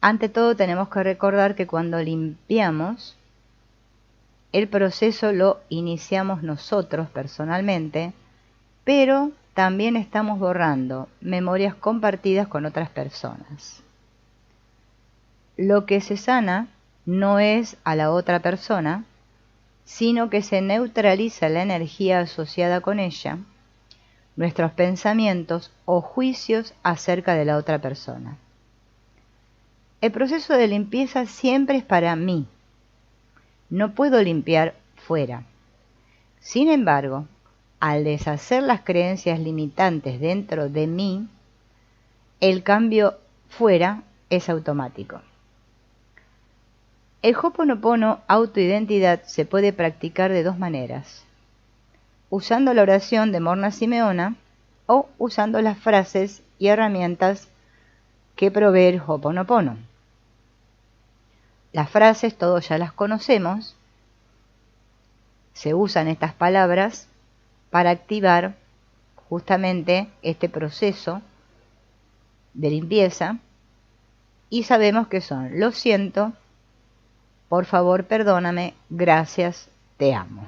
ante todo tenemos que recordar que cuando limpiamos, el proceso lo iniciamos nosotros personalmente, pero también estamos borrando memorias compartidas con otras personas. Lo que se sana no es a la otra persona, sino que se neutraliza la energía asociada con ella, nuestros pensamientos o juicios acerca de la otra persona. El proceso de limpieza siempre es para mí. No puedo limpiar fuera. Sin embargo, al deshacer las creencias limitantes dentro de mí, el cambio fuera es automático. El Ho'oponopono autoidentidad se puede practicar de dos maneras: usando la oración de Morna Simeona o usando las frases y herramientas que provee el Ho'oponopono. Las frases todos ya las conocemos. Se usan estas palabras para activar justamente este proceso de limpieza y sabemos que son: lo siento, por favor perdóname, gracias, te amo.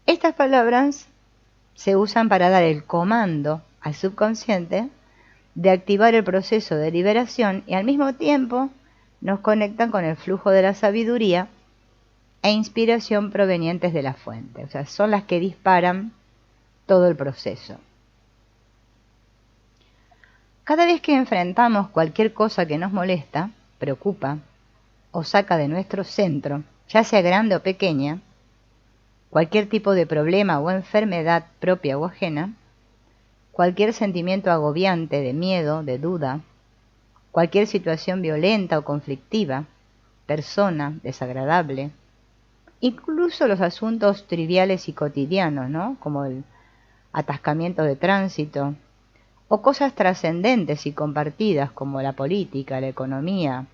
Estas palabras se usan para dar el comando al subconsciente de activar el proceso de liberación y al mismo tiempo nos conectan con el flujo de la sabiduría e inspiración provenientes de la fuente. O sea, son las que disparan todo el proceso. Cada vez que enfrentamos cualquier cosa que nos molesta, preocupa o saca de nuestro centro, ya sea grande o pequeña, cualquier tipo de problema o enfermedad propia o ajena, cualquier sentimiento agobiante de miedo, de duda, cualquier situación violenta o conflictiva, persona desagradable, incluso los asuntos triviales y cotidianos, ¿no? Como el atascamiento de tránsito, o cosas trascendentes y compartidas como la política, la economía.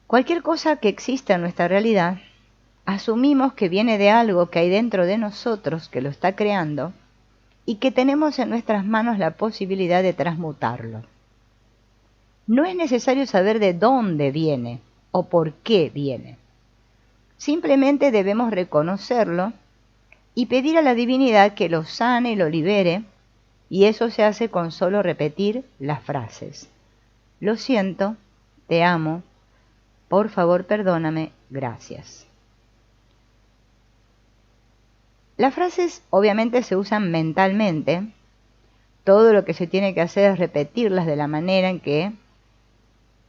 Cualquier cosa que exista en nuestra realidad, asumimos que viene de algo que hay dentro de nosotros que lo está creando y que tenemos en nuestras manos la posibilidad de transmutarlo. No es necesario saber de dónde viene o por qué viene. Simplemente debemos reconocerlo y pedir a la divinidad que lo sane y lo libere, y eso se hace con solo repetir las frases: lo siento, te amo, por favor perdóname, gracias. Las frases obviamente se usan mentalmente. Todo lo que se tiene que hacer es repetirlas de la manera en que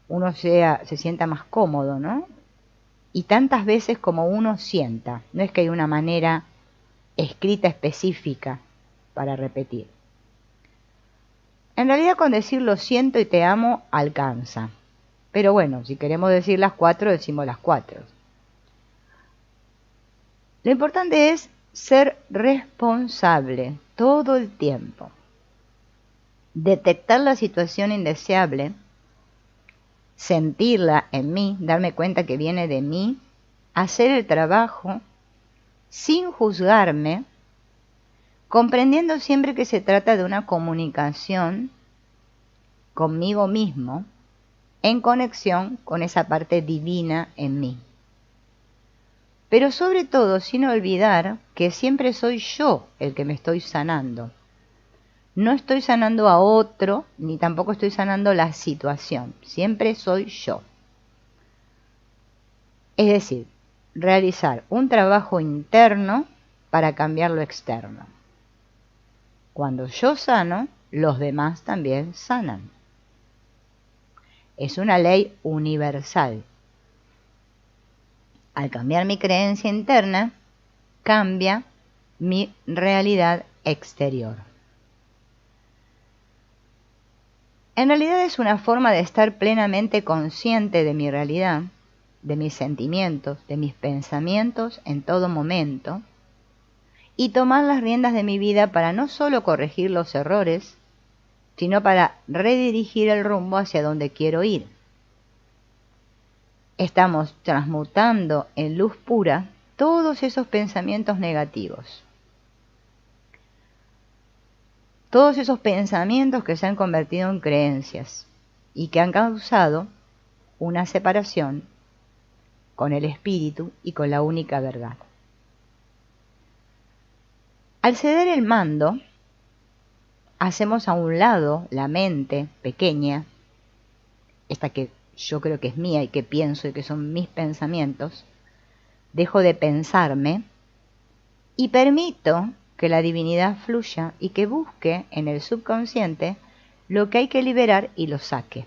uno se sienta más cómodo, ¿no? Y tantas veces como uno sienta. No es que hay una manera escrita específica para repetir. En realidad con decir lo siento y te amo alcanza. Pero bueno, si queremos decir las 4, decimos las 4. Lo importante es ser responsable todo el tiempo. Detectar la situación indeseable, sentirla en mí, darme cuenta que viene de mí, hacer el trabajo sin juzgarme, comprendiendo siempre que se trata de una comunicación conmigo mismo, en conexión con esa parte divina en mí. Pero sobre todo sin olvidar que siempre soy yo el que me estoy sanando. No estoy sanando a otro, ni tampoco estoy sanando la situación. Siempre soy yo. Es decir, realizar un trabajo interno para cambiar lo externo. Cuando yo sano, los demás también sanan. Es una ley universal. Al cambiar mi creencia interna, cambia mi realidad exterior. En realidad es una forma de estar plenamente consciente de mi realidad, de mis sentimientos, de mis pensamientos en todo momento, y tomar las riendas de mi vida para no solo corregir los errores, sino para redirigir el rumbo hacia donde quiero ir. Estamos transmutando en luz pura todos esos pensamientos negativos. Todos esos pensamientos que se han convertido en creencias. y que han causado una separación con el espíritu y con la única verdad. Al ceder el mando, hacemos a un lado la mente pequeña, esta que yo creo que es mía y que pienso y que son mis pensamientos, dejo de pensarme y permito que la divinidad fluya y que busque en el subconsciente lo que hay que liberar y lo saque.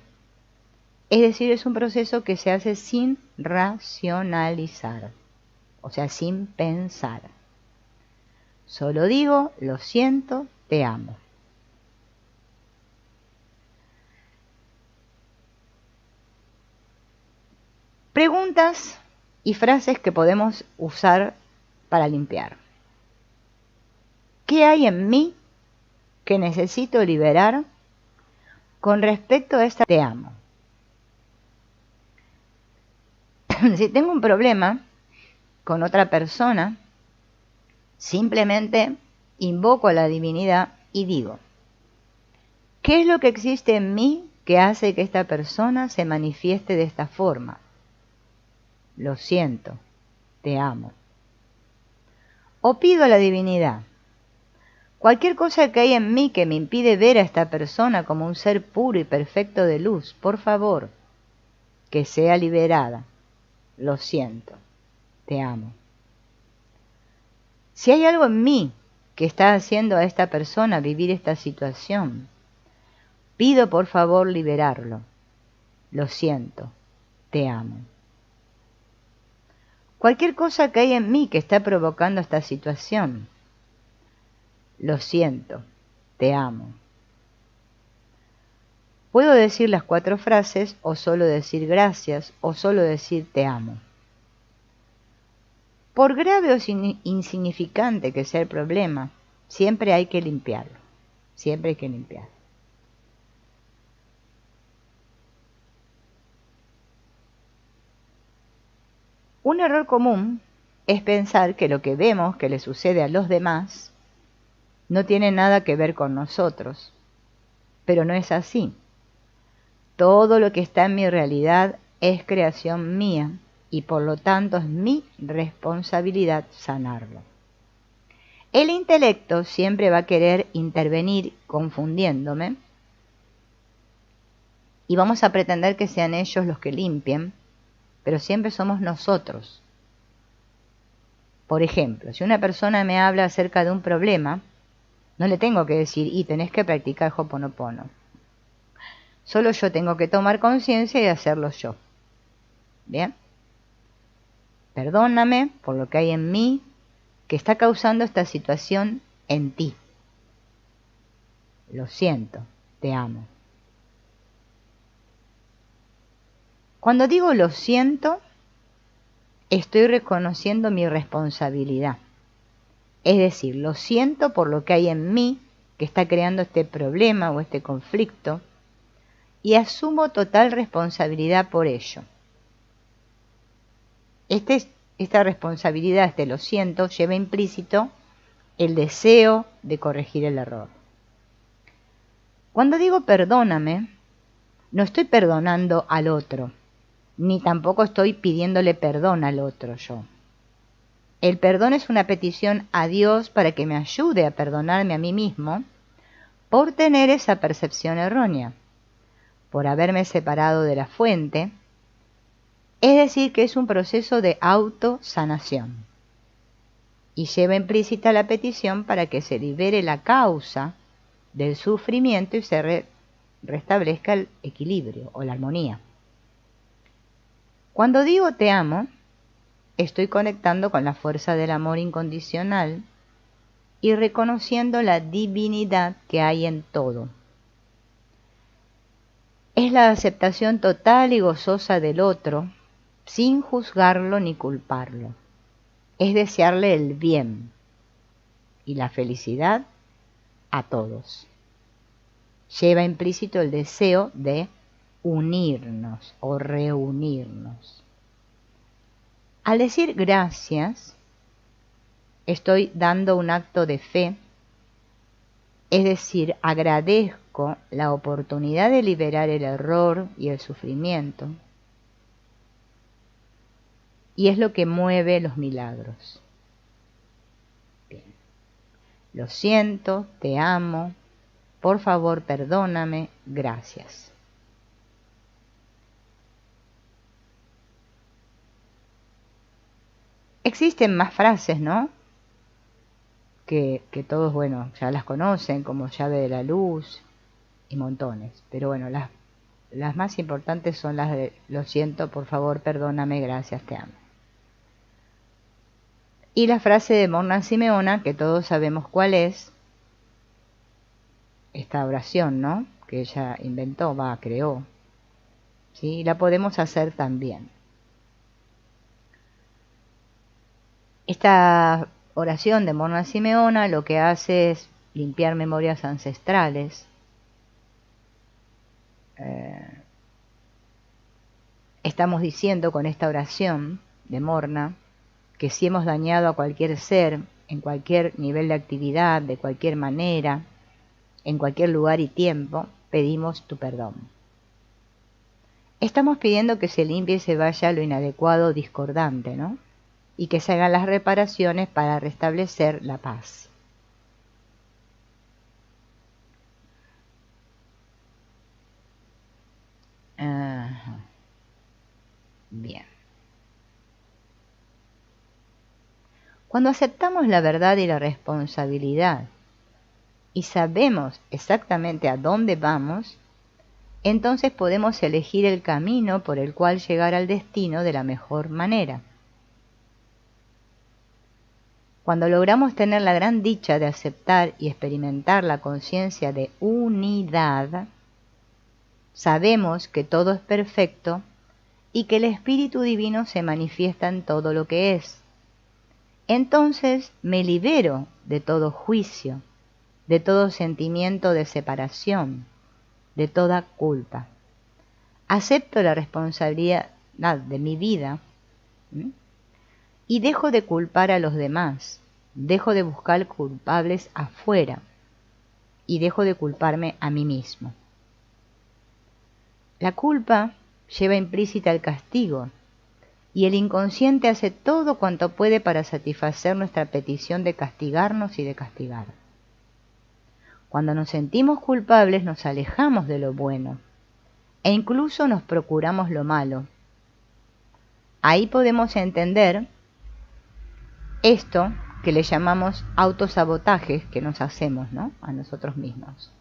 Es decir, es un proceso que se hace sin racionalizar, o sea, sin pensar. Solo digo, lo siento, te amo. Preguntas y frases que podemos usar para limpiar. ¿Qué hay en mí que necesito liberar con respecto a esta te amo? Si tengo un problema con otra persona, simplemente invoco a la divinidad y digo, ¿qué es lo que existe en mí que hace que esta persona se manifieste de esta forma? Lo siento, te amo. O pido a la divinidad, cualquier cosa que hay en mí que me impide ver a esta persona como un ser puro y perfecto de luz, por favor, que sea liberada. Lo siento, te amo. Si hay algo en mí que está haciendo a esta persona vivir esta situación, pido por favor liberarlo. Lo siento, te amo. Cualquier cosa que hay en mí que está provocando esta situación, lo siento, te amo. Puedo decir las 4 frases o solo decir gracias o solo decir te amo. Por grave o insignificante que sea el problema, siempre hay que limpiarlo. Siempre hay que limpiarlo. Un error común es pensar que lo que vemos que le sucede a los demás no tiene nada que ver con nosotros, pero no es así. Todo lo que está en mi realidad es creación mía y por lo tanto es mi responsabilidad sanarlo. El intelecto siempre va a querer intervenir confundiéndome y vamos a pretender que sean ellos los que limpien, pero siempre somos nosotros. Por ejemplo, si una persona me habla acerca de un problema, no le tengo que decir, y tenés que practicar Ho'oponopono. Solo yo tengo que tomar conciencia y hacerlo yo. ¿Bien? Perdóname por lo que hay en mí que está causando esta situación en ti. Lo siento, te amo. Cuando digo lo siento, estoy reconociendo mi responsabilidad. Es decir, lo siento por lo que hay en mí que está creando este problema o este conflicto y asumo total responsabilidad por ello. Esta responsabilidad, lo siento, lleva implícito el deseo de corregir el error. Cuando digo perdóname, no estoy perdonando al otro, ni tampoco estoy pidiéndole perdón al otro yo. El perdón es una petición a Dios para que me ayude a perdonarme a mí mismo por tener esa percepción errónea, por haberme separado de la fuente. Es decir, que es un proceso de autosanación y lleva implícita la petición para que se libere la causa del sufrimiento y se restablezca el equilibrio o la armonía. Cuando digo te amo, estoy conectando con la fuerza del amor incondicional y reconociendo la divinidad que hay en todo. Es la aceptación total y gozosa del otro, sin juzgarlo ni culparlo. Es desearle el bien y la felicidad a todos. Lleva implícito el deseo de unirnos o reunirnos. Al decir gracias, estoy dando un acto de fe, es decir, agradezco busco la oportunidad de liberar el error y el sufrimiento. Y es lo que mueve los milagros. Bien. Lo siento, te amo, por favor perdóname, gracias. Existen más frases, ¿no? Que todos, bueno, ya las conocen, como llave de la luz y montones. Pero bueno, las más importantes son las de lo siento, por favor, perdóname, gracias, te amo. Y la frase de Morna Simeona, que todos sabemos cuál es, esta oración, ¿no? Que ella inventó, creó. ¿Sí? La podemos hacer también. Esta oración de Morna Simeona lo que hace es limpiar memorias ancestrales. Estamos diciendo con esta oración de Morna que si hemos dañado a cualquier ser, en cualquier nivel de actividad, de cualquier manera, en cualquier lugar y tiempo, pedimos tu perdón. Estamos pidiendo que se limpie y se vaya lo inadecuado, discordante, ¿no? Y que se hagan las reparaciones para restablecer la paz. Bien. Cuando aceptamos la verdad y la responsabilidad y sabemos exactamente a dónde vamos, entonces podemos elegir el camino por el cual llegar al destino de la mejor manera. Cuando logramos tener la gran dicha de aceptar y experimentar la conciencia de unidad, sabemos que todo es perfecto y que el Espíritu Divino se manifiesta en todo lo que es. Entonces me libero de todo juicio, de todo sentimiento de separación, de toda culpa. Acepto la responsabilidad de mi vida y dejo de culpar a los demás, dejo de buscar culpables afuera y dejo de culparme a mí mismo. La culpa lleva implícita el castigo y el inconsciente hace todo cuanto puede para satisfacer nuestra petición de castigarnos y de castigar. Cuando nos sentimos culpables nos alejamos de lo bueno e incluso nos procuramos lo malo. Ahí podemos entender esto que le llamamos autosabotajes que nos hacemos, ¿no? A nosotros mismos.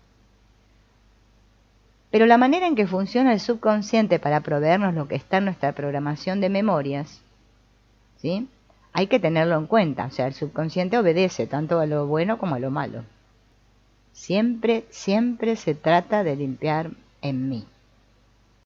Pero la manera en que funciona el subconsciente para proveernos lo que está en nuestra programación de memorias, ¿sí? Hay que tenerlo en cuenta. O sea, el subconsciente obedece tanto a lo bueno como a lo malo. Siempre se trata de limpiar en mí.